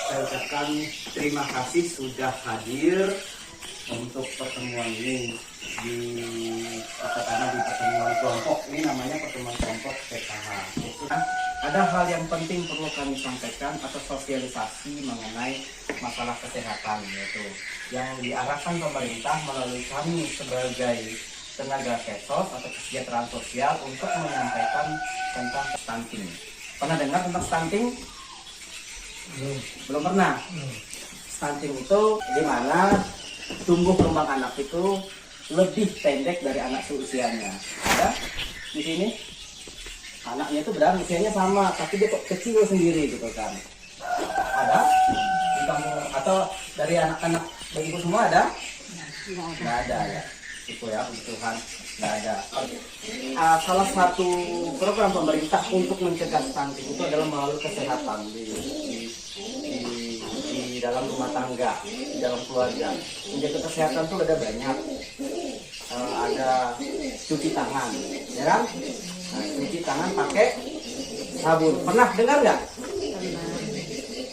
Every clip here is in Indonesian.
Saya ucapkan terima kasih sudah hadir untuk pertemuan ini di katakanlah di pertemuan kelompok ini, namanya pertemuan kelompok PKH. Ada hal yang penting perlu kami sampaikan atau sosialisasi mengenai masalah kesehatan, yaitu yang diarahkan pemerintah melalui kami sebagai tenaga kesos atau kesejahteraan sosial untuk menyampaikan tentang stunting. Pernah dengar tentang stunting? Belum pernah. Stunting itu di mana tumbuh kembang anak itu lebih pendek dari anak seusianya. Ada di sini anaknya itu benar usianya sama, tapi dia kok kecil sendiri gitu kan. Ada di kamu atau dari anak-anak ibu semua ada? Nggak ada ya. Itu ya, puji Tuhan, nggak ada. Salah satu program pemerintah untuk mencegah stunting itu adalah melalui kesehatan di dalam rumah tangga, di dalam keluarga. Menjaga kesehatan itu ada banyak. Ada cuci tangan, ya kan? Nah, cuci tangan pakai sabun. Pernah dengar nggak?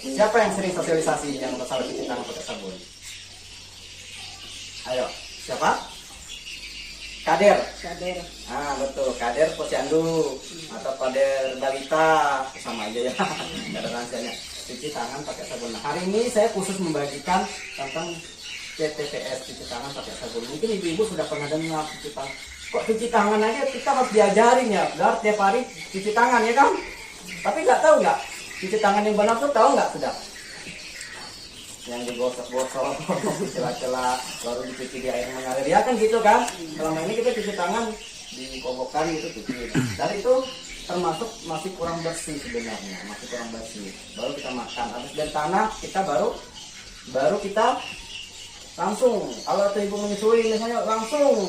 Siapa yang sering sosialisasi yang masalah cuci tangan pakai sabun? Ayo, siapa? Kader. Ah betul, kader posyandu atau kader balita sama aja ya. Nggak ada rahasianya. Cuci tangan pakai sabun. Nah, hari ini saya khusus membagikan tentang CTPS, cuci tangan pakai sabun. Mungkin ibu-ibu sudah pernah dengar cuci tangan. Kok cuci tangan aja kita harus diajarin ya, benar tiap hari cuci tangan ya kan? Tapi nggak tahu nggak cuci tangan yang benar tuh tahu nggak sudah? Yang digosok-gosok, di celah-celah, baru dicuci di air mengalir, ya kan gitu kan? Selama ini kita cuci tangan di kobokan gitu cuci. Dan itu termasuk masih kurang bersih sebenarnya, masih kurang bersih. Baru kita makan, habis dari tanah kita baru kita langsung, kalau ibu menyusui misalnya langsung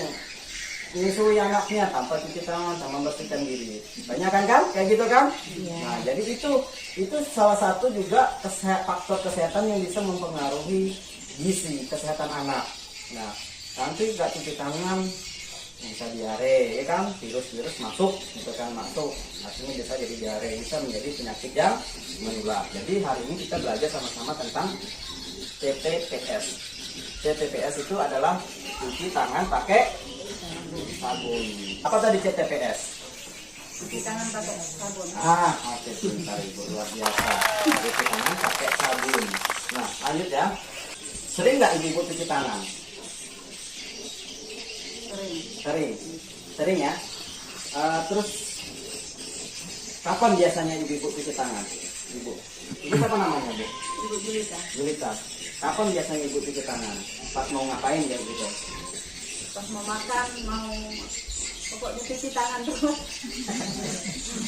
menyusui anaknya tanpa cuci tangan, tanpa membersihkan diri. Banyak kan kayak gitu kan? Yeah. Nah, jadi itu salah satu juga faktor kesehatan yang bisa mempengaruhi gizi kesehatan anak. Nah, nanti nggak cuci tangan bisa diare, ya kan? Virus masuk, gitu kan masuk. Artinya bisa jadi diare, bisa menjadi penyakit yang menular. Jadi hari ini kita belajar sama-sama tentang CTPS. CTPS itu adalah cuci tangan pakai sabun. Apa tadi CTPS? Cuci tangan pakai sabun. Oke, sebentar ibu, luar biasa. Cuci tangan pakai sabun. Nah, lanjut ya. Sering nggak ibu cuci tangan? Sering ya. Terus kapan biasanya ibu cuci tangan? Ibu siapa namanya bu? Ibu Julita. Kapan biasanya ibu cuci tangan? Pas mau ngapain ya gitu? Pas mau makan, pokoknya cuci tangan terus.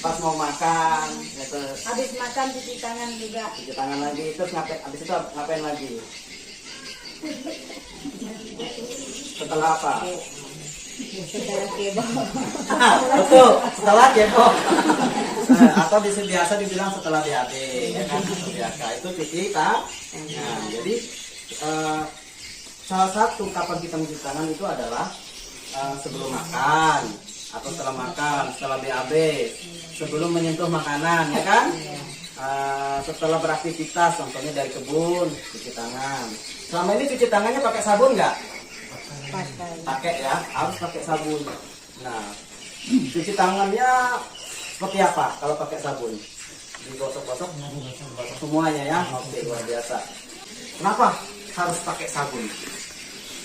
Pas mau makan, ya, terus Habis makan cuci tangan juga. cuci tangan lagi, terus habis itu ngapain lagi? Setelah apa? Setelah cebok. Betul, setelah cebok. Atau biasa dibilang setelah BAB, ya kan? Biasa itu cuci tangan. Nah, jadi salah satu kapan kita mencuci tangan itu adalah sebelum makan atau setelah makan, setelah BAB, sebelum menyentuh makanan, ya kan? Setelah beraktivitas, contohnya dari kebun, cuci tangan. Selama ini cuci tangannya pakai sabun nggak? Pakai ya, harus pakai sabun. Nah, cuci tangannya seperti apa kalau pakai sabun? Digosok-gosok semuanya ya. Oke, luar biasa. Kenapa harus pakai sabun?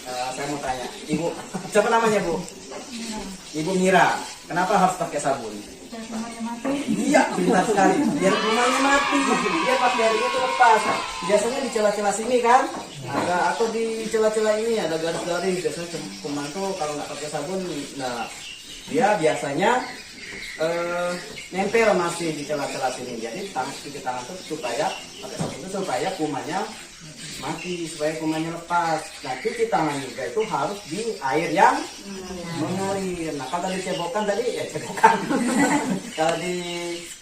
Saya mau tanya, ibu, siapa namanya bu? Ibu Mira. Kenapa harus pakai sabun? Kumannya mati. Iya, pintar sekali. Biar kumannya mati. Dia bakteri itu lepas. Biasanya di celah-celah sini kan, ada atau di celah-celah ini ada garis-garis. Biasanya kuman tuh kalau nggak pakai sabun, nah dia biasanya nempel masih di celah-celah sini. Jadi cuci tangan tuh supaya pakai sabun itu supaya kumannya mati, supaya kumannya lepas. Nah, cuci tangan juga itu harus di air yang mengalir. Nah, kalau dicebokan tadi ya cebokan. Kalau di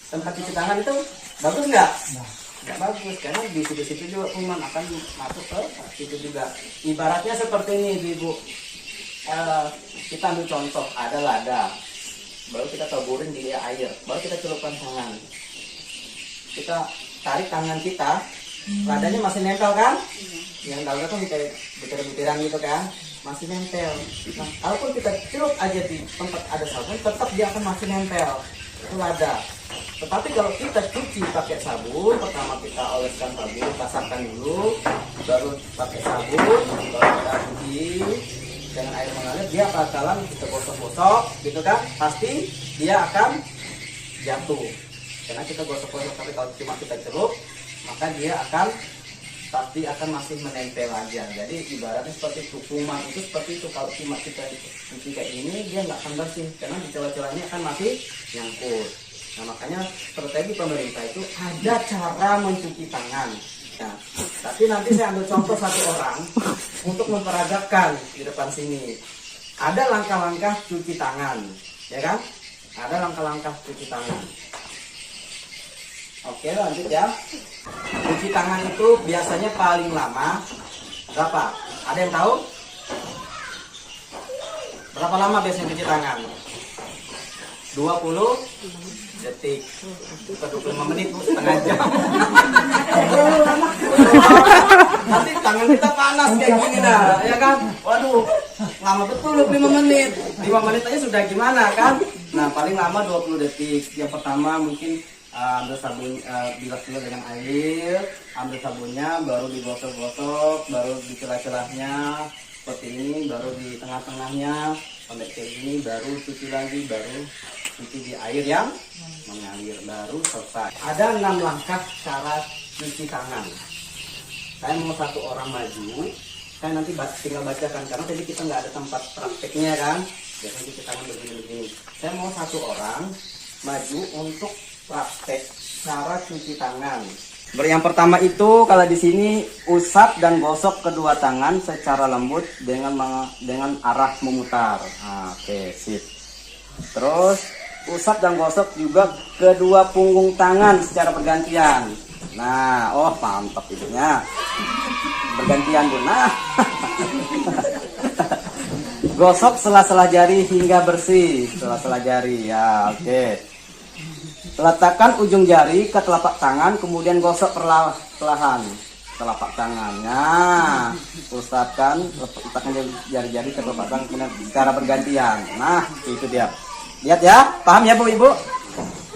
tempat cuci tangan itu bagus nggak? Nggak bagus, karena di situ juga kuman akan masuk ke situ juga. Ibaratnya seperti ini ibu. Kita ambil contoh, ada lada, baru kita taburin di air, baru kita celupkan tangan. Kita tarik tangan kita ladanya masih nempel kan? Yang dalamnya kan kayak butiran-butiran gitu kan, masih nempel. Nah, kalaupun kita celup aja di tempat ada sabun, tetap dia akan masih nempel. Itu lada. Tetapi kalau kita cuci pakai sabun, pertama kita oleskan sabun, kasarkan dulu, baru pakai sabun, baru kita cuci dengan air mengalir, dia bakalan kita gosok-gosok, gitu kan? Pasti dia akan jatuh. Karena kita gosok-gosok, tapi kalau cuma kita celup, maka dia pasti akan masih menempel aja. Jadi ibaratnya seperti itu, kuman itu seperti itu. Kalau cuma kita cuci kayak ini, dia nggak akan bersih, karena di celah-celahnya akan masih nyangkut. Nah, makanya strategi pemerintah itu ada cara mencuci tangan. Nah, tapi nanti saya ambil contoh satu orang untuk memperagakan di depan sini. Ada langkah-langkah cuci tangan, ya kan? Ada langkah-langkah cuci tangan. Oke, lanjut ya. Cuci tangan itu biasanya paling lama berapa? Ada yang tahu? Berapa lama biasanya cuci tangan? 20 detik. 25 menit, setengah jam. Nanti tangan kita panas kayak gini dah, ya kan? Waduh, lama betul 5 menit. 5 menit aja sudah gimana kan? Nah, paling lama 20 detik. Yang pertama mungkin ambil sabun, bilas-bilas dengan air, ambil sabunnya, baru digosok-gosok, baru di celah-celahnya seperti ini, baru di tengah-tengahnya sampai kayak gini, baru cuci lagi, baru cuci di air yang mengalir, baru selesai. Ada 6 langkah cara cuci tangan. Saya mau satu orang maju, saya nanti tinggal bacakan karena tadi kita nggak ada tempat prakteknya kan, biasanya cuci tangan begini-begini. Saya mau satu orang maju untuk praktek cara cuci tangan. Yang pertama itu kalau di sini usap dan gosok kedua tangan secara lembut dengan arah memutar. Oke, sip. Terus usap dan gosok juga kedua punggung tangan secara bergantian. Nah, oh mantap itunya. Bergantian, Bu. Nah. Gosok sela-sela jari hingga bersih. Sela-sela jari. Ya, oke. Letakkan ujung jari ke telapak tangan, kemudian gosok perlahan telapak tangannya. Usapkan, letakkan jari-jari ke telapak tangan, kemudian secara bergantian. Nah, itu dia. Lihat ya, paham ya Bu Ibu?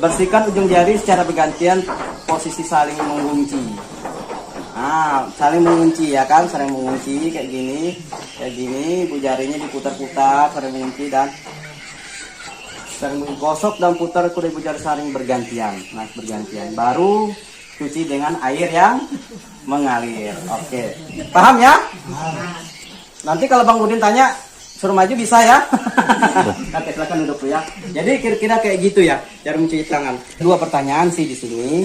Bersihkan ujung jari secara bergantian, posisi saling mengunci. Nah, saling mengunci ya kan, saling mengunci kayak gini, Bu jarinya diputar-putar, saling mengunci dan saling gosok dan putar kuda ibu jari saling bergantian. Nah, bergantian. Baru cuci dengan air yang mengalir. Oke. Paham ya? Nanti kalau Bang Udin tanya, suruh maju bisa ya? Oke, silakan duduk ya. Jadi kira-kira kayak gitu ya, cara mencuci tangan. 2 pertanyaan sih di sini.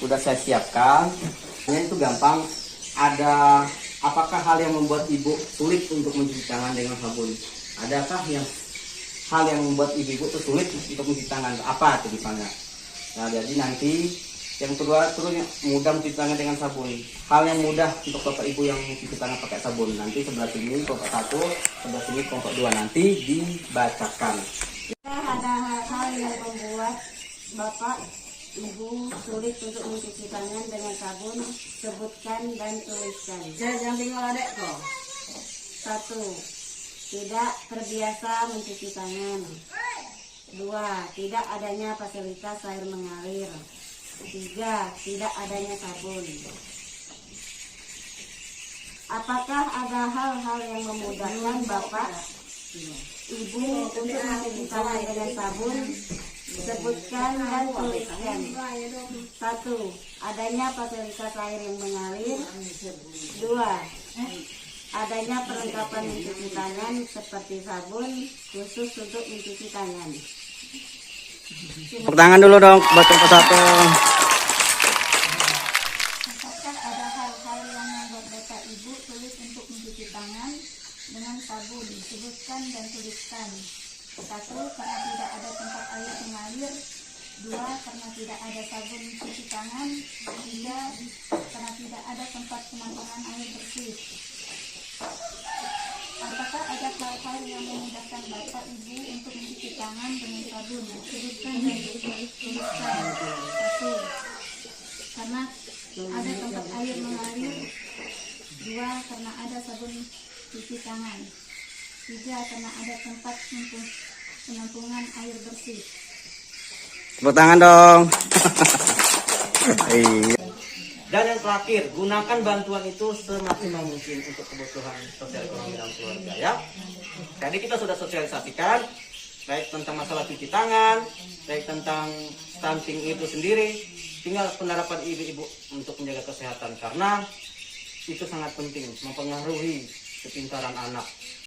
Udah saya siapkan. Ini itu gampang. Ada apakah hal yang membuat ibu sulit untuk mencuci tangan dengan sabun? Adakah hal yang membuat ibu-ibu itu sulit untuk mencuci tangan? Apa itu misalnya? Nah, jadi nanti yang kedua terus mudah mencuci tangan dengan sabun. Hal yang mudah untuk bapak ibu yang mencuci tangan pakai sabun. Nanti sebelah sini kelompok 1, sebelah sini kelompok 2 nanti dibacakan. Ada hal-hal yang membuat bapak ibu sulit untuk mencuci tangan dengan sabun, sebutkan dan tuliskan. Jangan tinggal adek kok. 1. Tidak terbiasa mencuci tangan. 2. Tidak adanya fasilitas air mengalir. 3. Tidak adanya sabun. Apakah ada hal-hal yang memudahkan Bapak, Ibu untuk mencuci tangan dengan sabun? Sebutkan dan tuliskan. 1. Adanya fasilitas air yang mengalir. 2. Adanya perlengkapan mencuci tangan seperti sabun khusus untuk mencuci tangan. Tepuk tangan dulu dong buat kelompok 1. Apakah ada hal-hal yang membuat bapak ibu sulit untuk mencuci tangan dengan sabun? Sebutkan dan tuliskan. 1. Karena tidak ada tempat air mengalir. 2. Karena tidak ada sabun mencuci tangan. 3. Karena tidak ada tempat pemandangan air bersih. Apakah ada hal-hal yang memudahkan bapak ibu untuk mencuci tangan dengan sabun? Sebutkan dan tuliskan. 1. Karena ada tempat air mengalir. 2. Karena ada sabun cuci tangan. 3. Karena ada tempat penampungan air bersih. Tepuk tangan dong. Iya. Dan yang terakhir, gunakan bantuan itu semaksimal mungkin untuk kebutuhan sosial ekonomi dalam keluarga ya. Jadi kita sudah sosialisasikan baik tentang masalah cuci tangan, baik tentang stunting itu sendiri. Tinggal penerapan ibu-ibu untuk menjaga kesehatan karena itu sangat penting mempengaruhi kepintaran anak.